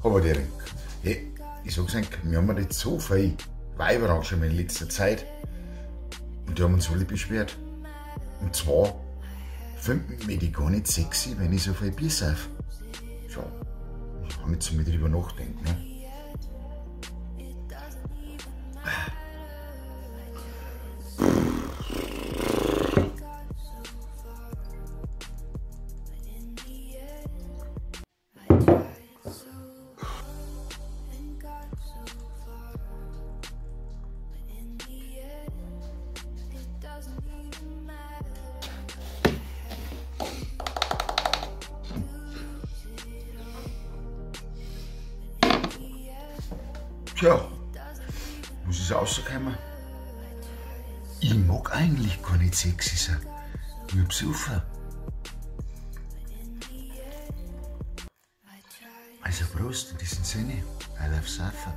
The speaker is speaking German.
Aber der, hey, ich sag's euch, wir haben nicht so viel Weiber angeschaut in letzter Zeit. Und die haben uns alle beschwert. Und zwar finden wir die gar nicht sexy, wenn ich so viel Bier sauf. Tja, ich kann nicht so mit drüber nachdenken. Ne? Tja, was ist rausgekommen? Ich mag eigentlich gar nicht sexy sein. Nur besoffen. Also Prost in diesem Sinne. I love Surfen.